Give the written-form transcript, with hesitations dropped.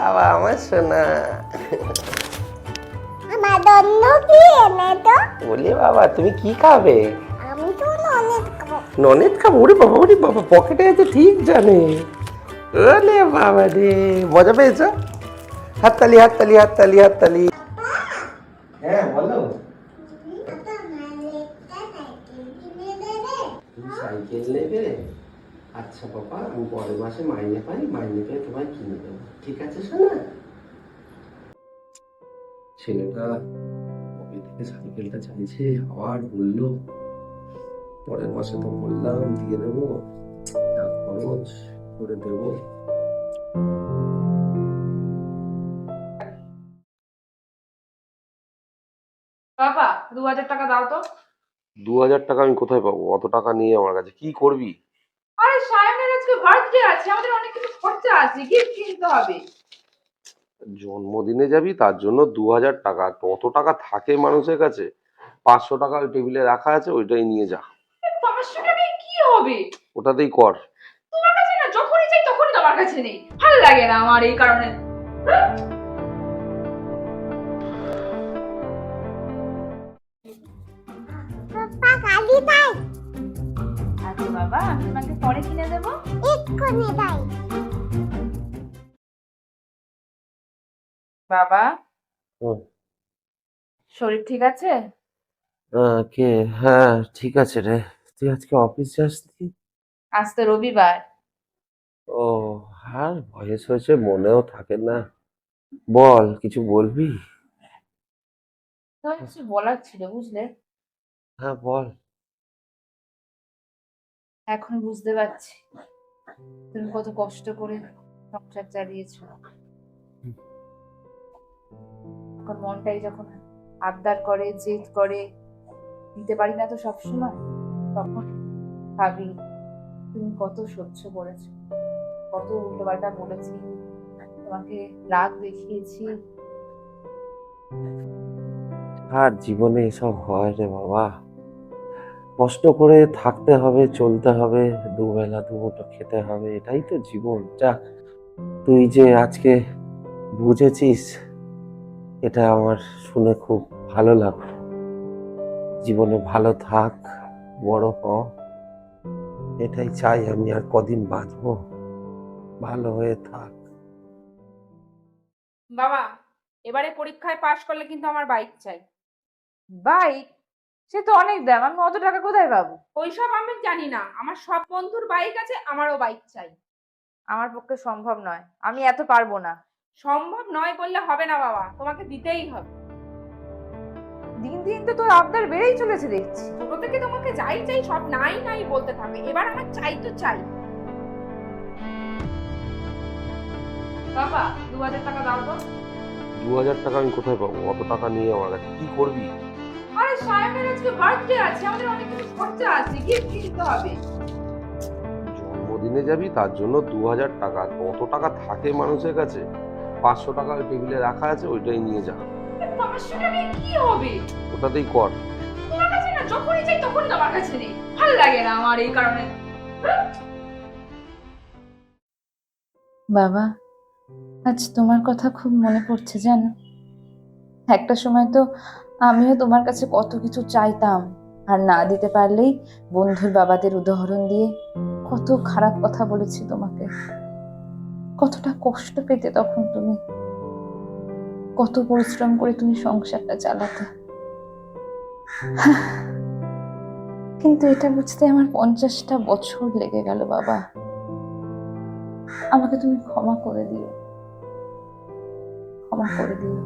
বাবা আমার সোনা। আমার জন্য কি এনে তো? বলি বাবা তুমি কি খাবে? আমি তো ননদ খাবো। ননদ খাবো? ওরে বাবা পকেটে আছে ঠিক জানে। ওরে বাবা রে, মজা পেয়েছ? হাততালি হাততালি হাততালি হাততালি। হ্যাঁ বলো। তুমি সাইকেল নেবে? আচ্ছা বাবা, আমি পরের মাসে মাইনে পাই, মাইনে পেয়ে তোমায় কিনে দেবো, ঠিক আছে শোনা? ছেলেটা কবে থেকে সাইকেলটা চাইছে, আবার বললো পরের মাসে, তো বললাম দিয়ে দেবো, যা খরচ করে দেবো। বাবা 2000 টাকা দাও তো। 2000 টাকা আমি কোথায় পাবো? অত টাকা নিয়ে আমার কাছে কি করবি? আরে সায়নের আজকে বার্থডে আছে, আমাদের অনেক কিছু খরচা আছে, গিফট কিনতে হবে। জন্মদিনে যাবি তার জন্য 2000 টাকা? কত টাকা থাকে মানুষের কাছে? 500 টাকা ওই টেবিলে রাখা আছে, ওইটাই নিয়ে যা। 500 টাকায় কি হবে? ওটাতেই কর। তোমার কাছে না, যখনই চাই তখনই তোমার কাছে নেই, ভালো লাগে না আমার এই কারণে। পাপা গালি দাই। আচ্ছা বাবা, আমি তোমাকে পরে কিনে দেবো। এক্ষুনি দাই। বাবা হুম। শরীর ঠিক আছে? কে? হ্যাঁ ঠিক আছে রে। তুই আজকে অফিস যাসনি? আজ তো রবিবার। ও, আর বয়স হয়েছে মনেও থাকে না। বল, কিছু বলবি? তোমার কিছু বলার ছিল বুঝলে। হ্যাঁ বল। এখন বুঝতে পারছি তুমি কত কষ্ট করে সংসার চালিয়েছো। এখন মনটাই যখন আবদার করে, জেদ করে, দিতে পারি না তো সবসময়, তখন ভাবি তুমি কত সহ্য করেছো, কত উল্টোপাল্টা বলেছি, তোমাকে রাগ দেখিয়েছি। আর জীবনে এসব হয় রে বাবা। কষ্ট করে থাকতে হবে, চলতে হবে, দুবেলা দুমুঠো খেতে হবে, এটাই তো জীবন। যা, তুই যে আজকে বুঝেছিস, এটা আমার শুনে খুব ভালো লাগলো। জীবনে ভালো থাক, বড় হ, এটাই চাই আমি। আর কদিন বাঁচবো, ভালো হয়ে থাক। বাবা এবারে পরীক্ষায় পাশ করলে কিন্তু আমার বাইক চাই। বাইক? সে তো অনেক দাম, আমি অত টাকা কোথায় পাবো? ওইসব আমি জানি না, আমার সব বন্ধুর বাইক আছে, আমারও বাইক চাই। আমার পক্ষে সম্ভব নয়, আমি এত পারবো না। সম্ভব নয় বললে হবে না বাবা, তোমাকে দিতেই হবে। দিন দিন তো তোর আবদার বেড়েই চলেছে দেখছি। ছোট থেকে তোমাকে যাই চাই সব নাই নাই বলতে থাকে, এবার আমার চাই তো চাই। বাবা 2000 টাকা দাও তো। 2000 টাকা আমি কোথায় পাবো? অত টাকা নিয়ে আমার কাছে কি করবি? আরে সায়নের আজকে বার্থডে আছে, আমাদের অনেক কিছু খরচা আছে, গিফট কিনতে হবে। জন্মদিনে যাবি তার জন্য 2000 টাকা? কত টাকা থাকে মানুষের কাছে? 500 টাকা ওই টেবিলে রাখা আছে, ওইটাই নিয়ে যা। 500 টাকায় কি হবে? ওটাতেই কর। তোমার কাছে না, যখনই চাই তখনই তোমার কাছে নেই, ভালো লাগে না আমার এই কারণে। বাবা, আজ তোমার কথা খুব মনে পড়ছে জানো। একটা সময় তো আমিও তোমার কাছে কত কিছু চাইতাম, আর না দিতে পারলেই বন্ধুর বাবাদের উদাহরণ দিয়ে কত খারাপ কথা বলেছি তোমাকে। কতটা কষ্ট পেতে তখন তুমি, কত পরিশ্রম করে তুমি সংসারটা চালাতে। কিন্তু এটা বুঝতে আমার 50টা বছর লেগে গেল বাবা। আমাকে তুমি ক্ষমা করে দিও, ক্ষমা করে দিও।